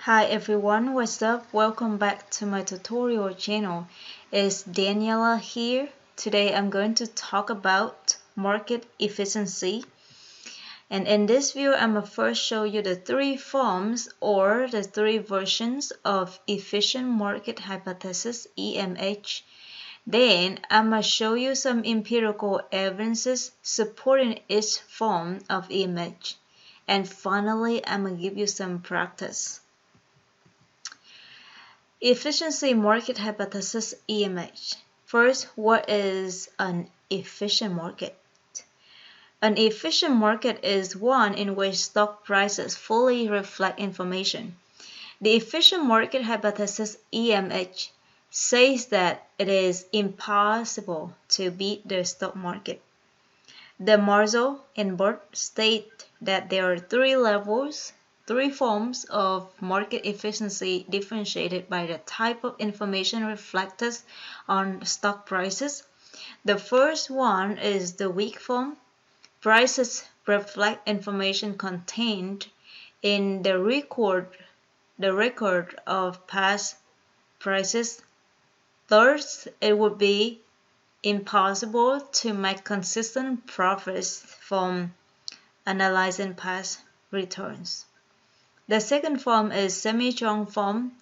Hi everyone, what's up? Welcome back to my tutorial channel. It's Daniela here. Today I'm going to talk about market efficiency. And in this view, I'm going to first show you the three forms or the three versions of efficient market hypothesis, EMH. Then I'm going to show you some empirical evidences supporting each form of EMH. And finally, I'm going to give you some practice. Efficiency market hypothesis EMH. First, what is an efficient market? An efficient market is one in which stock prices fully reflect information. The efficient market hypothesis EMH says that it is impossible to beat the stock market. The Marzo and Burt state that there are three forms of market efficiency differentiated by the type of information reflected on stock prices. The first one is the weak form. Prices reflect information contained in the record of past prices. Third, it would be impossible to make consistent profits from analyzing past returns. The second form is semi-strong form.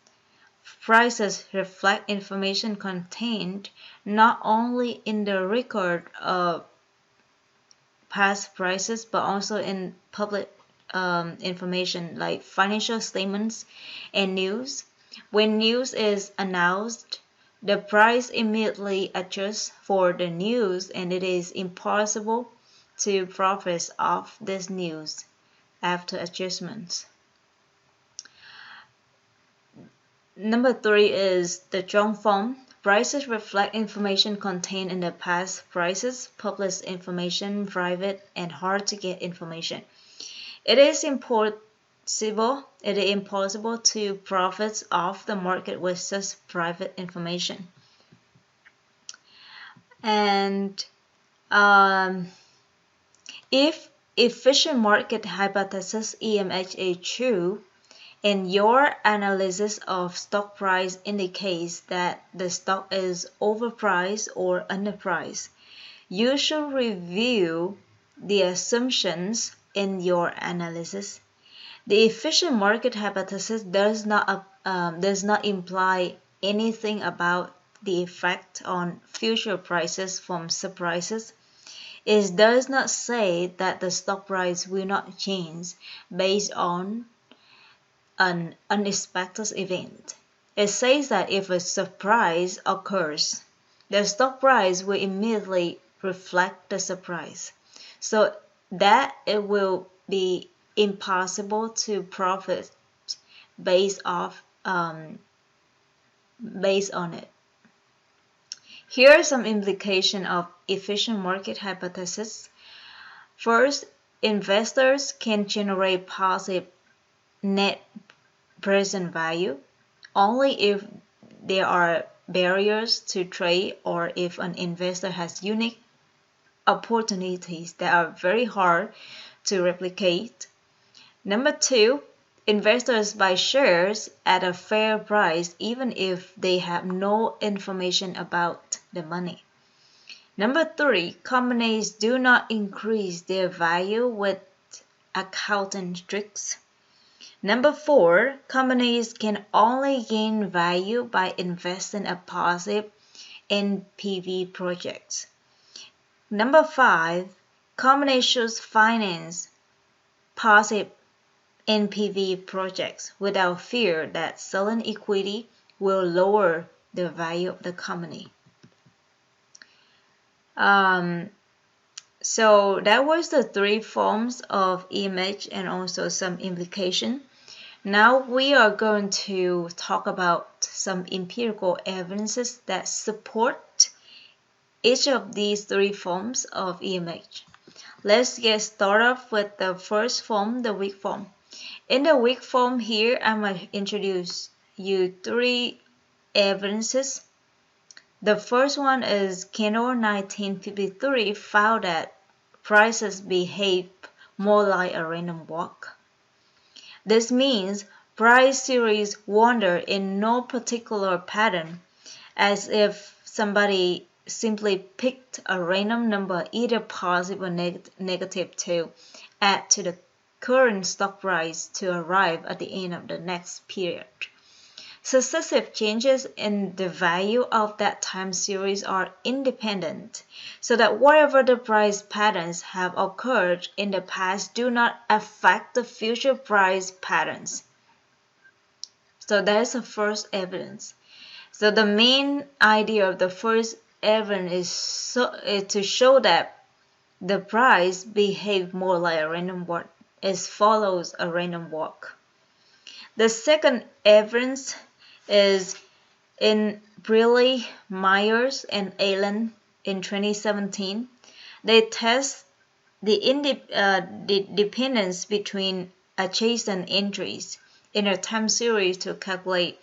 Prices reflect information contained not only in the record of past prices but also in public information like financial statements and news. When news is announced, the price immediately adjusts for the news, and it is impossible to profit off this news after adjustments. Number 3 is the strong form. Prices reflect information contained in the past prices, published information, private and hard to get information. It is impossible to profit off the market with such private information. And if efficient market hypothesis EMH is true, and your analysis of stock price indicates that the stock is overpriced or underpriced, you should review the assumptions in your analysis. The efficient market hypothesis does not imply anything about the effect on future prices from surprises. It does not say that the stock price will not change based on an unexpected event. It says that if a surprise occurs, the stock price will immediately reflect the surprise, so that it will be impossible to profit based on it. Here are some implications of efficient market hypothesis. First, investors can generate positive net present value only if there are barriers to trade or if an investor has unique opportunities that are very hard to replicate. Number 2, investors buy shares at a fair price even if they have no information about the money. Number 3, companies do not increase their value with accounting tricks. Number 4, companies can only gain value by investing in positive NPV projects. Number 5, companies should finance positive NPV projects without fear that selling equity will lower the value of the company. So that was the three forms of EMH and also some implication. Now we are going to talk about some empirical evidences that support each of these three forms of EMH. Let's get started off with the first form, the weak form. In the weak form here, I'm going to introduce you three evidences. The first one is Candle 1953 found that prices behave more like a random walk. This means price series wander in no particular pattern, as if somebody simply picked a random number, either positive or negative, to add to the current stock price to arrive at the end of the next period. Successive changes in the value of that time series are independent, so that whatever the price patterns have occurred in the past do not affect the future price patterns. So that is the first evidence. So the main idea of the first evidence is to show that the price behaves more like a random walk. It follows a random walk. The second evidence is in Briley, Myers, and Allen in 2017. They test the dependence between adjacent entries in a time series to calculate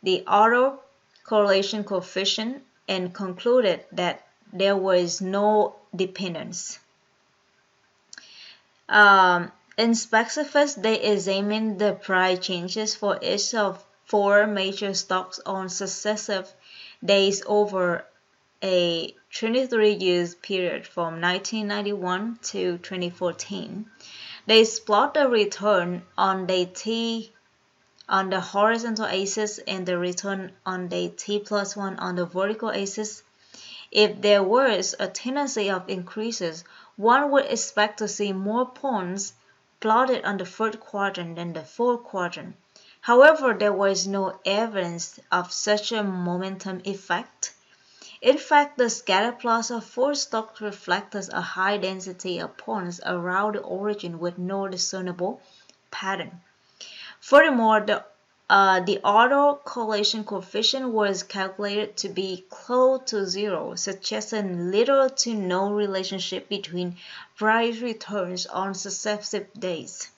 the auto-correlation coefficient and concluded that there was no dependence. In specifics, they examined the price changes for each of 4 major stocks on successive days over a 23-year period from 1991 to 2014. They plot the return on day T on the horizontal axis and the return on day T+1 on the vertical axis. If there was a tendency of increases, one would expect to see more points plotted on the third quadrant than the fourth quadrant. However, there was no evidence of such a momentum effect. In fact, the scatter plots of 4 stocks reflected a high density of points around the origin with no discernible pattern. Furthermore, the auto-correlation coefficient was calculated to be close to 0, suggesting little to no relationship between price returns on successive days.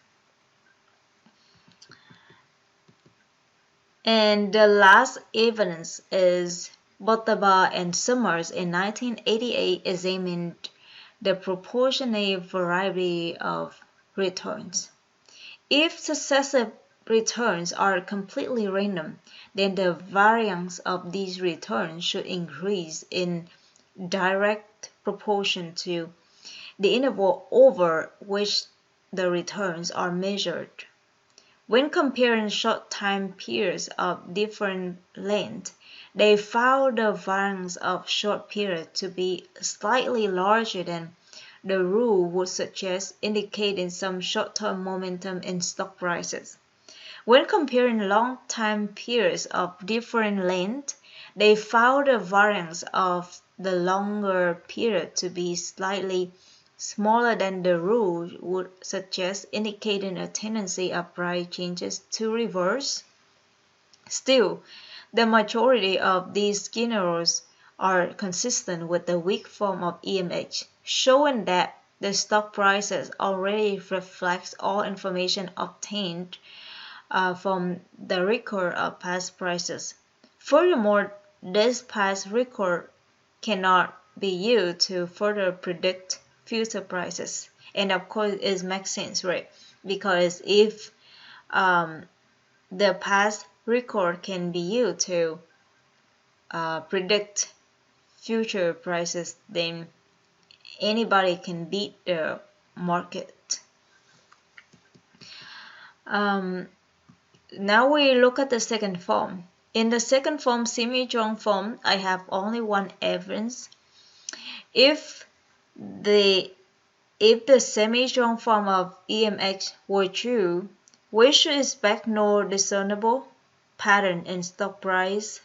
And the last evidence is Botaba and Summers in 1988 examined the proportionate variety of returns. If successive returns are completely random, then the variance of these returns should increase in direct proportion to the interval over which the returns are measured. When comparing short time periods of different length, they found the variance of short period to be slightly larger than the rule would suggest, indicating some short-term momentum in stock prices. When comparing long time periods of different length, they found the variance of the longer period to be slightly smaller than the rule would suggest, indicating a tendency of price changes to reverse. Still, the majority of these scenarios are consistent with the weak form of EMH, showing that the stock prices already reflects all information obtained from the record of past prices. Furthermore, this past record cannot be used to further predict future prices. And of course, it makes sense, right? Because if the past record can be used to predict future prices, then anybody can beat the market. Now we look at the second form. In the second form, semi-strong form, I have only one evidence. If the semi-strong form of EMH were true, we should expect no discernible pattern in stock price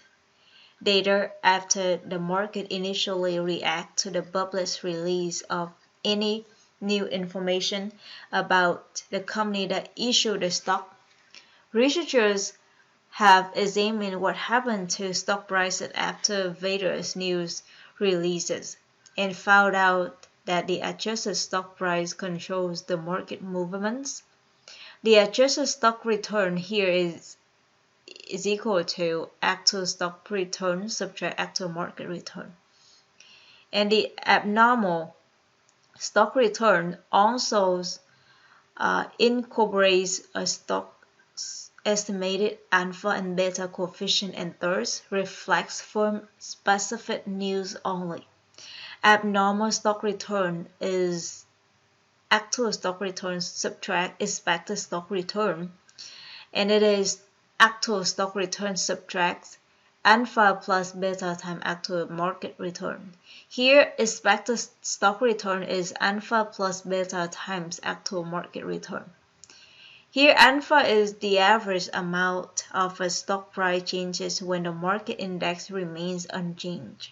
data after the market initially reacts to the published release of any new information about the company that issued the stock. Researchers have examined what happened to stock prices after various news releases and found out that the adjusted stock price controls the market movements. The adjusted stock return here is equal to actual stock return subtract actual market return. And the abnormal stock return also incorporates a stock estimated alpha and beta coefficient, and third, reflects firm-specific news only. Abnormal stock return is actual stock return subtract expected stock return, and it is actual stock return subtracts alpha plus beta times actual market return. Here, expected stock return is alpha plus beta times actual market return. Here, alpha is the average amount of a stock price changes when the market index remains unchanged.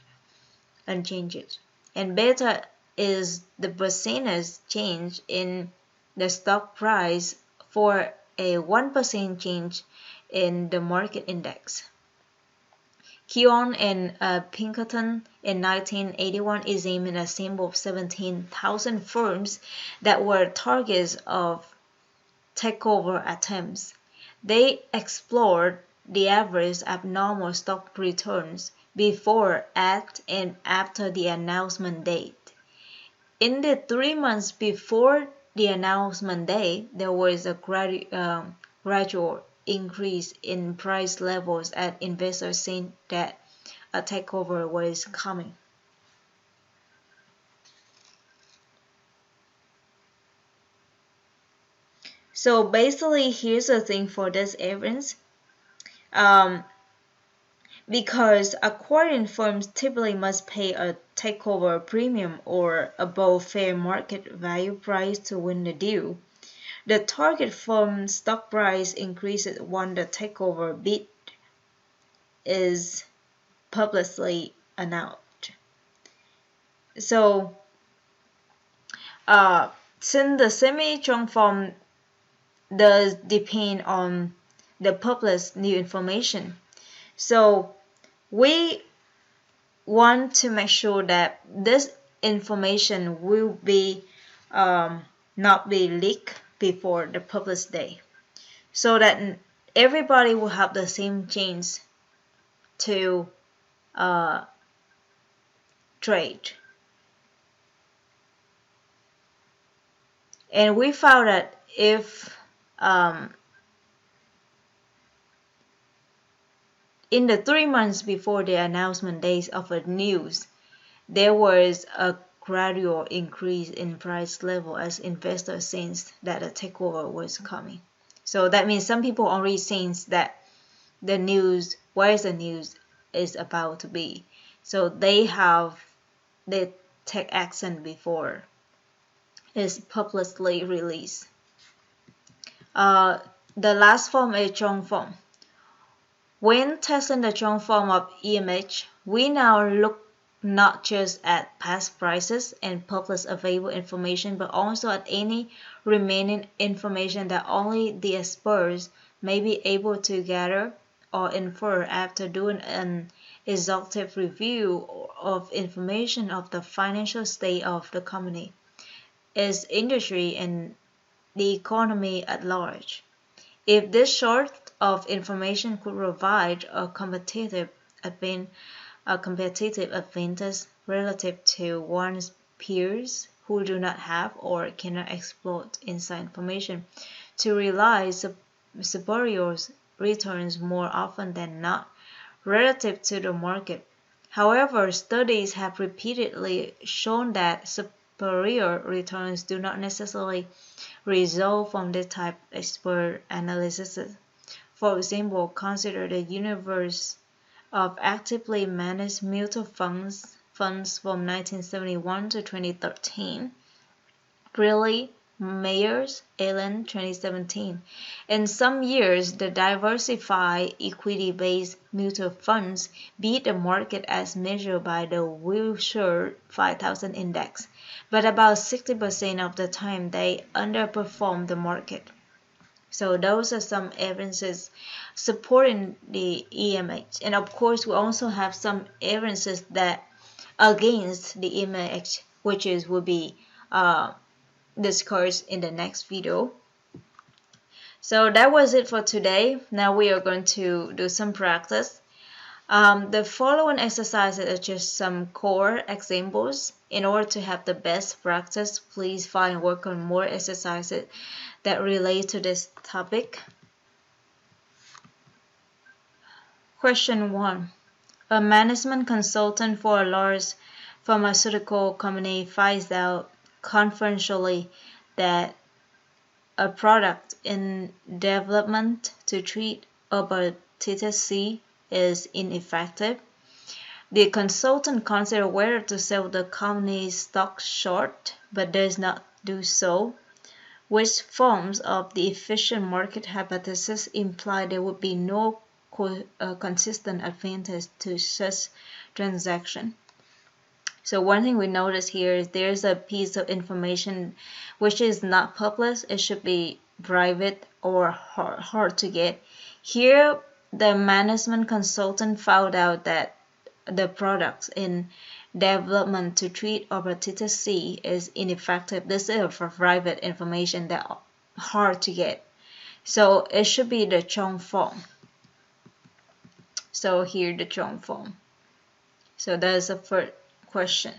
And beta is the percentage change in the stock price for a 1% change in the market index. Keown and Pinkerton in 1981 examined a sample of 17,000 firms that were targets of takeover attempts. They explored the average abnormal stock returns before, at, and after the announcement date. In the 3 months before the announcement date, there was a gradual increase in price levels as investors saying that a takeover was coming. So basically, here's the thing for this evidence. Because acquiring firms typically must pay a takeover premium or above fair market value price to win the deal. The target firm stock price increases when the takeover bid is publicly announced. So, since the semi-strong form does depend on the published new information, so we want to make sure that this information will be not be leaked before the publish day, so that everybody will have the same chance to trade. And we found that if in the 3 months before the announcement days of a news, there was a gradual increase in price level as investors sensed that a takeover was coming. So that means some people already sense that the news, where the news is about to be. So they take action before it's publicly released. The last form is strong form. When testing the strong form of EMH, we now look not just at past prices and publicly available information, but also at any remaining information that only the experts may be able to gather or infer after doing an exhaustive review of information of the financial state of the company, its industry, and the economy at large. If this sort of information could provide a competitive advantage relative to one's peers who do not have or cannot exploit inside information to realize superior returns more often than not relative to the market. However, studies have repeatedly shown that superior returns do not necessarily result from this type of expert analysis. For example, consider the universe of actively managed mutual funds from 1971 to 2013. Greeley, Mayers, Allen, 2017. In some years, the diversified equity-based mutual funds beat the market as measured by the Wilshire 5000 index, but about 60% of the time they underperformed the market. So those are some evidences supporting the EMH. And of course, we also have some evidences that against the EMH, which will be discussed in the next video. So that was it for today. Now we are going to do some practice. The following exercises are just some core examples. In order to have the best practice, please find and work on more exercises that relate to this topic. Question 1. A management consultant for a large pharmaceutical company finds out confidentially that a product in development to treat hepatitis C is ineffective. The consultant considers whether to sell the company's stock short, but does not do so, which forms of the efficient market hypothesis imply there would be no consistent advantage to such transaction. So one thing we notice here is there's a piece of information which is not published. It should be private or hard to get. Here, the management consultant found out that the products in development to treat hepatitis C is ineffective. This is for private information that hard to get. So it should be the Chong form. So here the Chong form. So that's the first question.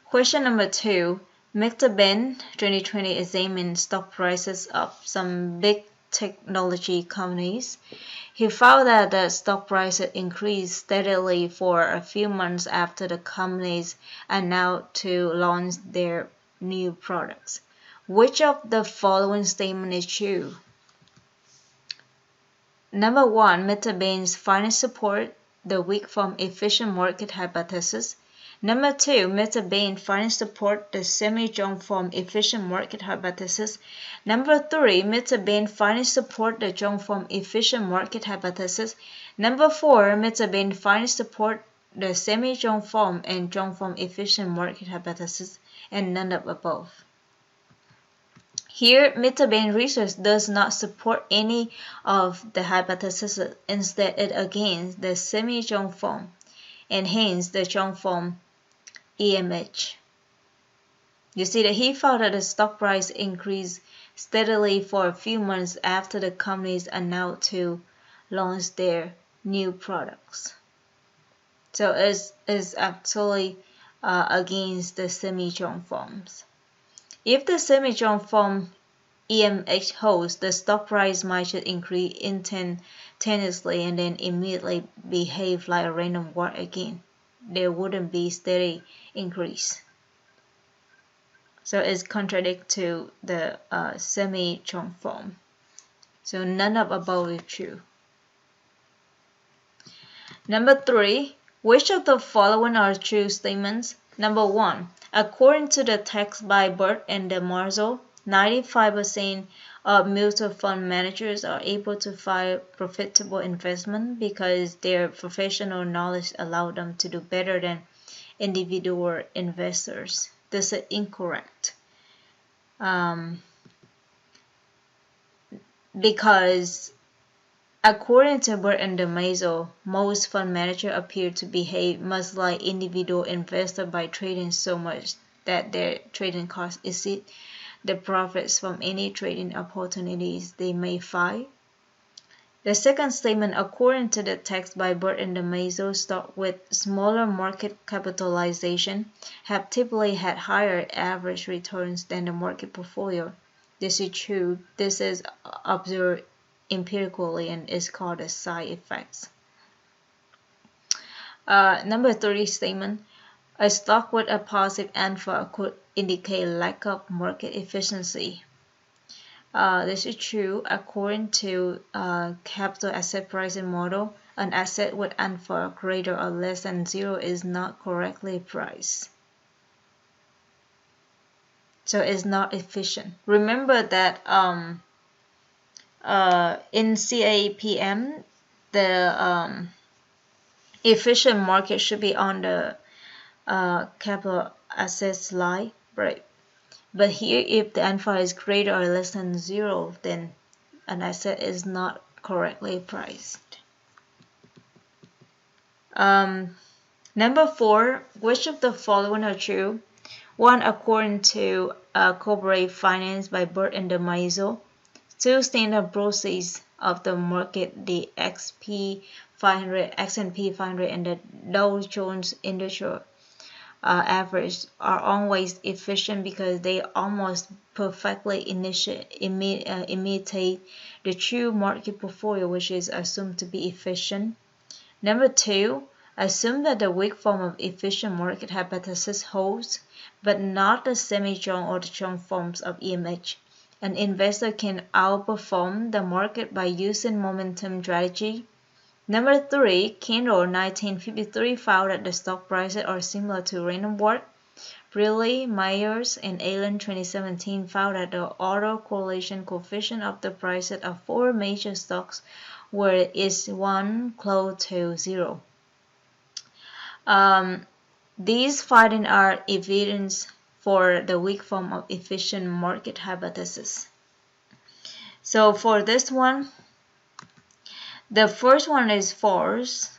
Question number 2. Mr. Ben 2020 examined stock prices of some big technology companies. He found that the stock prices increased steadily for a few months after the companies announced to launch their new products. Which of the following statement is true? Number 1. Mr. Bain's finds support the weak form efficient market hypothesis. Number 2. Mr. Bain finds support the semi-strong form efficient market hypothesis. Number 3. Mr. Bain finds support the strong form efficient market hypothesis. Number 4. Mr. Bain finds support the semi-strong form and strong form efficient market hypothesis, and none of above. Here, Mr. Bain's research does not support any of the hypotheses. Instead, it against the semi-strong form and hence the strong form EMH. You see that he found that the stock price increased steadily for a few months after the companies announced to launch their new products. So it's actually against the semi-strong forms. If the semi-strong form EMH holds, the stock price might increase instantaneously and then immediately behave like a random walk again. There wouldn't be steady increase. So it's contradict to the semi-strong form. So none of above is true. Number 3. Which of the following are true statements? Number 1. According to the text by Burt and DeMarzo, 95% of mutual fund managers are able to find profitable investment because their professional knowledge allows them to do better than individual investors. This is incorrect. Because according to Burt and DeMarzo, most fund managers appear to behave much like individual investors by trading so much that their trading costs exceed the profits from any trading opportunities they may find. The second statement, according to the text by Burt and DeMarzo, stocks with smaller market capitalization have typically had higher average returns than the market portfolio. This is true. This is observed empirically and is called a side effects. Number 3 statement, a stock with a positive alpha could indicate lack of market efficiency. This is true. According to capital asset pricing model, an asset with alpha greater or less than 0 is not correctly priced. So it's not efficient. Remember that in CAPM, the efficient market should be on the capital assets line, right? But here, if the alpha is greater or less than 0, then an asset is not correctly priced. Number 4, which of the following are true? 1. According to Corporate Finance by Burt and DeMarzo, 2 standard proxies of the market, the S&P 500, and the Dow Jones Industrial average are always efficient because they almost perfectly imitate the true market portfolio, which is assumed to be efficient. Number 2, assume that the weak form of efficient market hypothesis holds, but not the semi-strong or strong forms of EMH. An investor can outperform the market by using momentum strategy. Number 3, Kendall 1953 found that the stock prices are similar to random walk. Briley, Myers, and Allen 2017 found that the autocorrelation coefficient of the prices of 4 major stocks is 1 close to 0. These findings are evidence for the weak form of efficient market hypothesis. So for this one, the first one is false,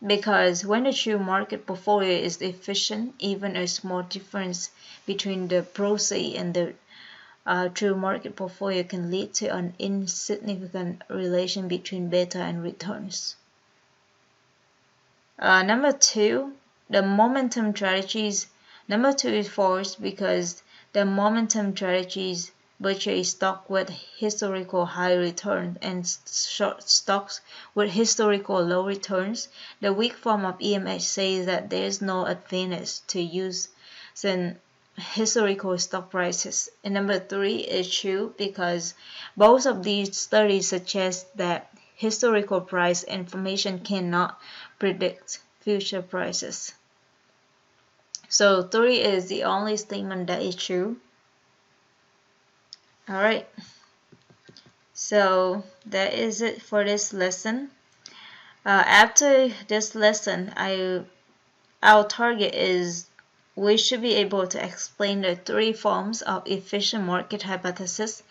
because when the true market portfolio is efficient, even a small difference between the proxy and the true market portfolio can lead to an insignificant relation between beta and returns. Number 2, the momentum strategies. Number 2 is false because the momentum strategies purchase stock with historical high returns and short stocks with historical low returns. The weak form of EMH says that there is no advantage to use historical stock prices. And number 3 is true because both of these studies suggest that historical price information cannot predict future prices. So 3 is the only statement that is true. Alright, so that is it for this lesson. After this lesson, our target is we should be able to explain the 3 forms of efficient market hypothesis,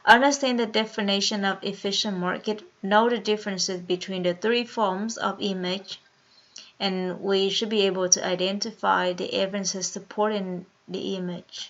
understand the definition of efficient market, know the differences between the 3 forms of EMH, and we should be able to identify the evidences supporting the EMH.